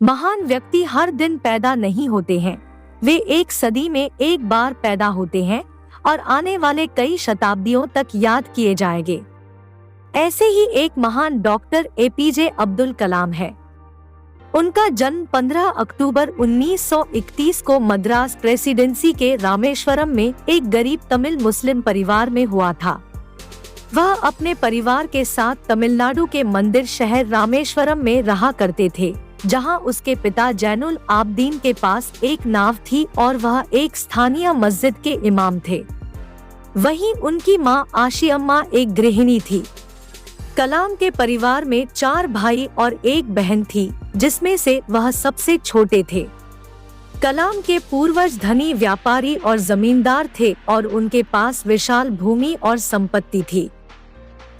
महान व्यक्ति हर दिन पैदा नहीं होते हैं, वे एक सदी में एक बार पैदा होते हैं और आने वाले कई शताब्दियों तक याद किए जाएंगे। ऐसे ही एक महान डॉक्टर एपीजे अब्दुल कलाम है। उनका जन्म 15 अक्टूबर 1931 को मद्रास प्रेसिडेंसी के रामेश्वरम में एक गरीब तमिल मुस्लिम परिवार में हुआ था। वह अपने परिवार के साथ तमिलनाडु के मंदिर शहर रामेश्वरम में रहा करते थे, जहां उसके पिता जैनुल आबदीन के पास एक नाव थी और वह एक स्थानीय मस्जिद के इमाम थे। वहीं उनकी मां आशियम्मा एक गृहिणी थी। कलाम के परिवार में 4 भाई और 1 बहन थी, जिसमें से वह सबसे छोटे थे। कलाम के पूर्वज धनी व्यापारी और जमींदार थे और उनके पास विशाल भूमि और संपत्ति थी।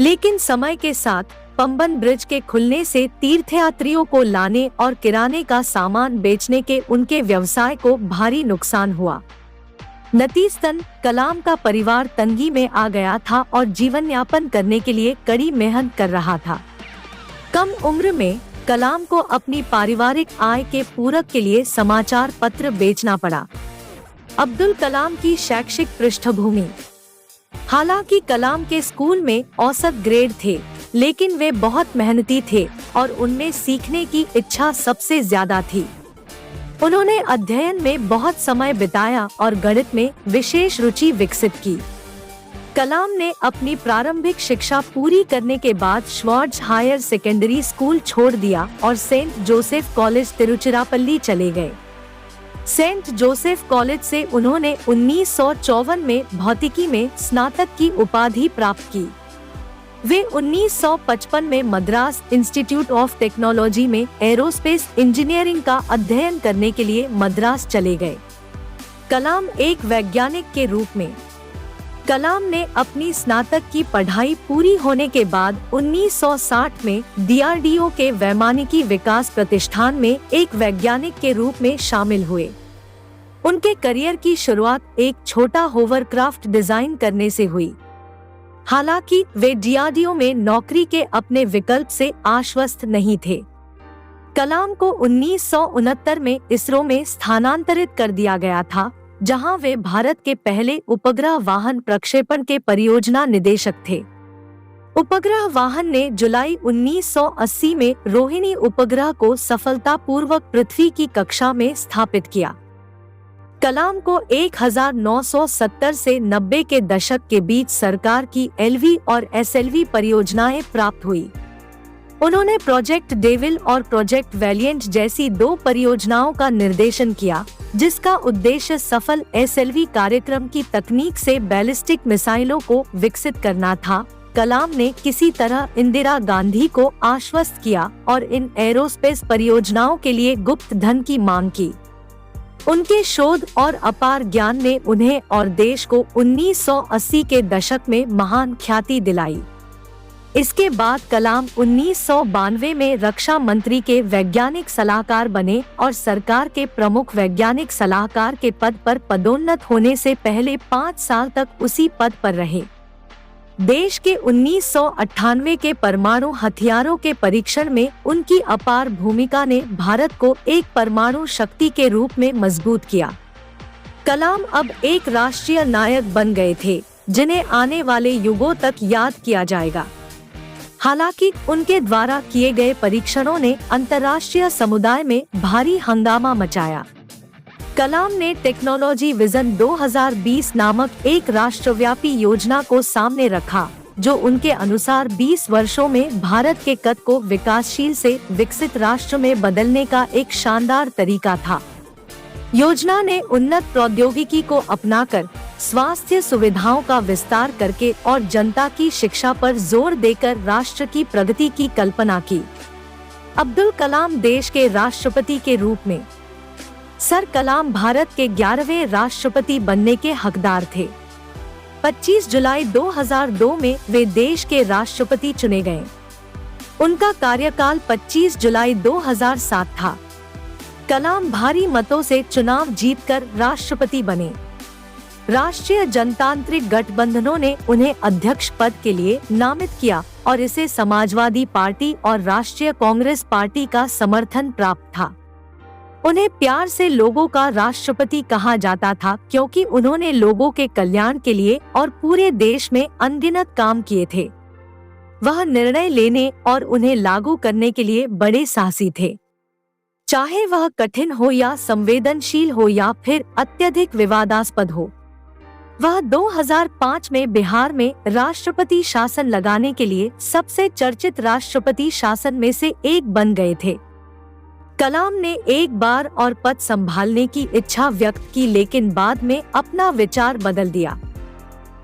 लेकिन समय के साथ पंबन ब्रिज के खुलने से तीर्थयात्रियों को लाने और किराने का सामान बेचने के उनके व्यवसाय को भारी नुकसान हुआ। नतीजतन कलाम का परिवार तंगी में आ गया था और जीवन यापन करने के लिए कड़ी मेहनत कर रहा था। कम उम्र में कलाम को अपनी पारिवारिक आय के पूरक के लिए समाचार पत्र बेचना पड़ा। अब्दुल कलाम की शैक्षिक पृष्ठभूमि। हालांकि कलाम के स्कूल में औसत ग्रेड थे, लेकिन वे बहुत मेहनती थे और उनमें सीखने की इच्छा सबसे ज्यादा थी। उन्होंने अध्ययन में बहुत समय बिताया और गणित में विशेष रुचि विकसित की। कलाम ने अपनी प्रारंभिक शिक्षा पूरी करने के बाद श्वार्ट्ज हायर सेकेंडरी स्कूल छोड़ दिया और सेंट जोसेफ कॉलेज तिरुचिरापल्ली चले गए। सेंट जोसेफ कॉलेज से उन्होंने 1954 में भौतिकी में स्नातक की उपाधि प्राप्त की। वे 1955 में मद्रास इंस्टीट्यूट ऑफ टेक्नोलॉजी में एरोस्पेस इंजीनियरिंग का अध्ययन करने के लिए मद्रास चले गए। कलाम एक वैज्ञानिक के रूप में। कलाम ने अपनी स्नातक की पढ़ाई पूरी होने के बाद 1960 में डीआरडीओ के वैमानिकी विकास प्रतिष्ठान में एक वैज्ञानिक के रूप में शामिल हुए। उनके करियर की शुरुआत एक छोटा होवरक्राफ्ट डिजाइन करने से हुई। हालांकि वे डीआरडीओ में नौकरी के अपने विकल्प से आश्वस्त नहीं थे। कलाम को 1969 में इसरो में स्थानांतरित कर दिया गया था, जहां वे भारत के पहले उपग्रह वाहन प्रक्षेपण के परियोजना निदेशक थे। उपग्रह वाहन ने जुलाई 1980 में रोहिणी उपग्रह को सफलतापूर्वक पृथ्वी की कक्षा में स्थापित किया। कलाम को 1970 से 90 के दशक के बीच सरकार की एलवी और एसएलवी परियोजनाएं प्राप्त हुई। उन्होंने प्रोजेक्ट डेविल और प्रोजेक्ट वैलिएंट जैसी 2 परियोजनाओं का निर्देशन किया, जिसका उद्देश्य सफल एसएलवी कार्यक्रम की तकनीक से बैलिस्टिक मिसाइलों को विकसित करना था। कलाम ने किसी तरह इंदिरा गांधी को आश्वस्त किया और इन एरोस्पेस परियोजनाओं के लिए गुप्त धन की मांग की। उनके शोध और अपार ज्ञान ने उन्हें और देश को 1980 के दशक में महान ख्याति दिलाई। इसके बाद कलाम 1992 में रक्षा मंत्री के वैज्ञानिक सलाहकार बने और सरकार के प्रमुख वैज्ञानिक सलाहकार के पद पर पदोन्नत होने से पहले 5 साल तक उसी पद पर रहे। देश के 1998 के परमाणु हथियारों के परीक्षण में उनकी अपार भूमिका ने भारत को एक परमाणु शक्ति के रूप में मजबूत किया। कलाम अब एक राष्ट्रीय नायक बन गए थे, जिन्हें आने वाले युगों तक याद किया जाएगा। हालांकि उनके द्वारा किए गए परीक्षणों ने अंतर्राष्ट्रीय समुदाय में भारी हंगामा मचाया। कलाम ने टेक्नोलॉजी विजन 2020 नामक एक राष्ट्रव्यापी योजना को सामने रखा, जो उनके अनुसार 20 वर्षों में भारत के कद को विकासशील से विकसित राष्ट्र में बदलने का एक शानदार तरीका था। योजना ने उन्नत प्रौद्योगिकी को अपनाकर स्वास्थ्य सुविधाओं का विस्तार करके और जनता की शिक्षा पर जोर देकर राष्ट्र की प्रगति की कल्पना की। अब्दुल कलाम देश के राष्ट्रपति के रूप में। सर कलाम भारत के 11वें राष्ट्रपति बनने के हकदार थे। 25 जुलाई 2002 में वे देश के राष्ट्रपति चुने गए। उनका कार्यकाल 25 जुलाई 2007 था। कलाम भारी मतों से चुनाव जीतकर राष्ट्रपति बने। राष्ट्रीय जनतांत्रिक गठबंधनों ने उन्हें अध्यक्ष पद के लिए नामित किया और इसे समाजवादी पार्टी और राष्ट्रीय कांग्रेस पार्टी का समर्थन प्राप्त था। उन्हें प्यार से लोगों का राष्ट्रपति कहा जाता था क्योंकि उन्होंने लोगों के कल्याण के लिए और पूरे देश में अनगिनत काम किए थे। वह निर्णय लेने और उन्हें लागू करने के लिए बड़े साहसी थे। चाहे वह कठिन हो या संवेदनशील हो या फिर अत्यधिक विवादास्पद हो। वह 2005 में बिहार में राष्ट्रपति शासन लगाने के लिए सबसे चर्चित राष्ट्रपति शासन में से एक बन गए थे। कलाम ने एक बार और पद संभालने की इच्छा व्यक्त की, लेकिन बाद में अपना विचार बदल दिया।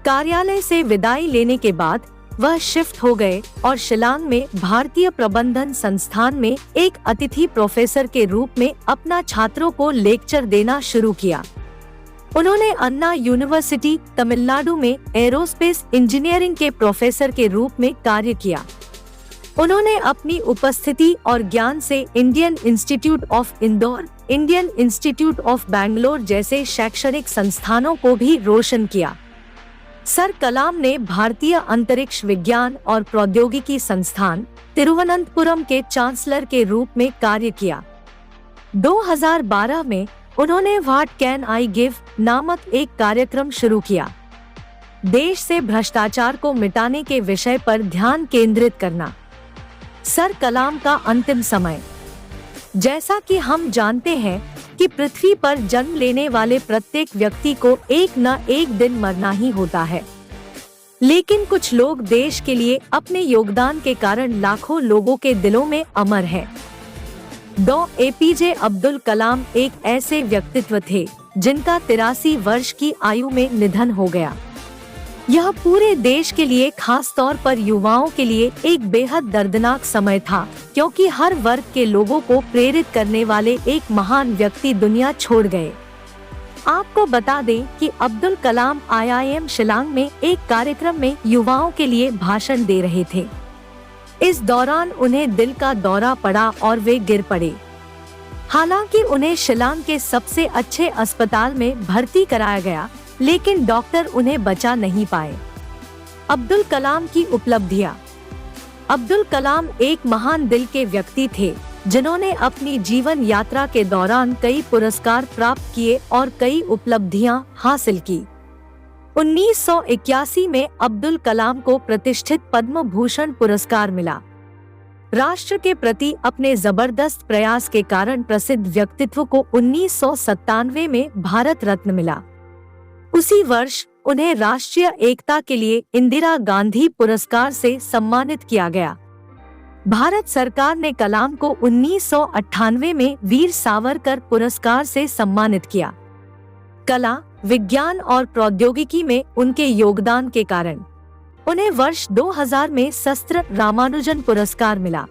कार्यालय से विदाई लेने के बाद वह शिफ्ट हो गए और शिलांग में भारतीय प्रबंधन संस्थान में एक अतिथि प्रोफेसर के रूप में अपना छात्रों को लेक्चर देना शुरू किया। उन्होंने अन्ना यूनिवर्सिटी तमिलनाडु में एरोस्पेस इंजीनियरिंग के प्रोफेसर के रूप में कार्य किया। उन्होंने अपनी उपस्थिति और ज्ञान से Indian institute of Indore, Indian institute of Bangalore जैसे शैक्षणिक संस्थानों को भी रोशन किया। सर कलाम ने भारतीय अंतरिक्ष विज्ञान और प्रौद्योगिकी संस्थान तिरुवनंतपुरम के चांसलर के रूप में कार्य किया। 2012 में उन्होंने व्हाट कैन आई गिव नामक एक कार्यक्रम शुरू किया। देश से भ्रष्टाचार को मिटाने के विषय पर ध्यान केंद्रित करना। सर कलाम का अंतिम समय। जैसा कि हम जानते हैं कि पृथ्वी पर जन्म लेने वाले प्रत्येक व्यक्ति को एक न एक दिन मरना ही होता है, लेकिन कुछ लोग देश के लिए अपने योगदान के कारण लाखों लोगों के दिलों में अमर हैं। डॉ. एपीजे अब्दुल कलाम एक ऐसे व्यक्तित्व थे जिनका 83 वर्ष की आयु में निधन हो गया। यह पूरे देश के लिए, खास तौर पर युवाओं के लिए एक बेहद दर्दनाक समय था, क्योंकि हर वर्ग के लोगों को प्रेरित करने वाले एक महान व्यक्ति दुनिया छोड़ गए। आपको बता दें कि अब्दुल कलाम IIM शिलांग में एक कार्यक्रम में युवाओं के लिए भाषण दे रहे थे। इस दौरान उन्हें दिल का दौरा पड़ा और वे गिर पड़े। हालांकि उन्हें शिलांग के सबसे अच्छे अस्पताल में भर्ती कराया गया, लेकिन डॉक्टर उन्हें बचा नहीं पाए। अब्दुल कलाम की उपलब्धियां। अब्दुल कलाम एक महान दिल के व्यक्ति थे जिन्होंने अपनी जीवन यात्रा के दौरान कई पुरस्कार प्राप्त किए और कई उपलब्धियां हासिल की। 1981 में अब्दुल कलाम को प्रतिष्ठित पद्म भूषण पुरस्कार मिला। राष्ट्र के प्रति अपने जबरदस्त प्रयास के कारण प्रसिद्ध व्यक्तित्व को 1997 में भारत रत्न मिला। उसी वर्ष उन्हें राष्ट्रीय एकता के लिए इंदिरा गांधी पुरस्कार से सम्मानित किया गया। भारत सरकार ने कलाम को 1998 में वीर सावरकर पुरस्कार से सम्मानित किया। कला, विज्ञान और प्रौद्योगिकी में उनके योगदान के कारण उन्हें वर्ष 2000 में शस्त्र रामानुजन पुरस्कार मिला।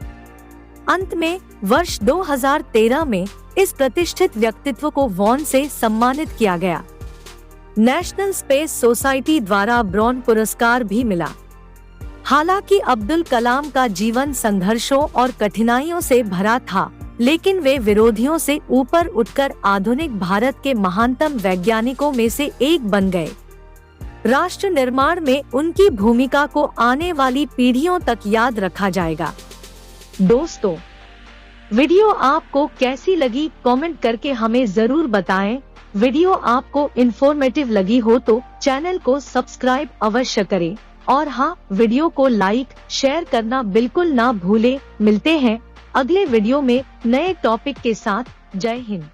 अंत में वर्ष 2013 में इस प्रतिष्ठित व्यक्तित्व को वॉन से सम्मानित किया गया। नेशनल स्पेस सोसाइटी द्वारा ब्रॉन पुरस्कार भी मिला। हालांकि अब्दुल कलाम का जीवन संघर्षों और कठिनाइयों से भरा था, लेकिन वे विरोधियों से ऊपर उठकर आधुनिक भारत के महानतम वैज्ञानिकों में से एक बन गए। राष्ट्र निर्माण में उनकी भूमिका को आने वाली पीढ़ियों तक याद रखा जाएगा। दोस्तों, वीडियो आपको कैसी लगी कमेंट करके हमें जरूर बताएं। वीडियो आपको इन्फॉर्मेटिव लगी हो तो चैनल को सब्सक्राइब अवश्य करें और हाँ, वीडियो को लाइक शेयर करना बिल्कुल ना भूलें। मिलते हैं अगले वीडियो में नए टॉपिक के साथ। जय हिंद।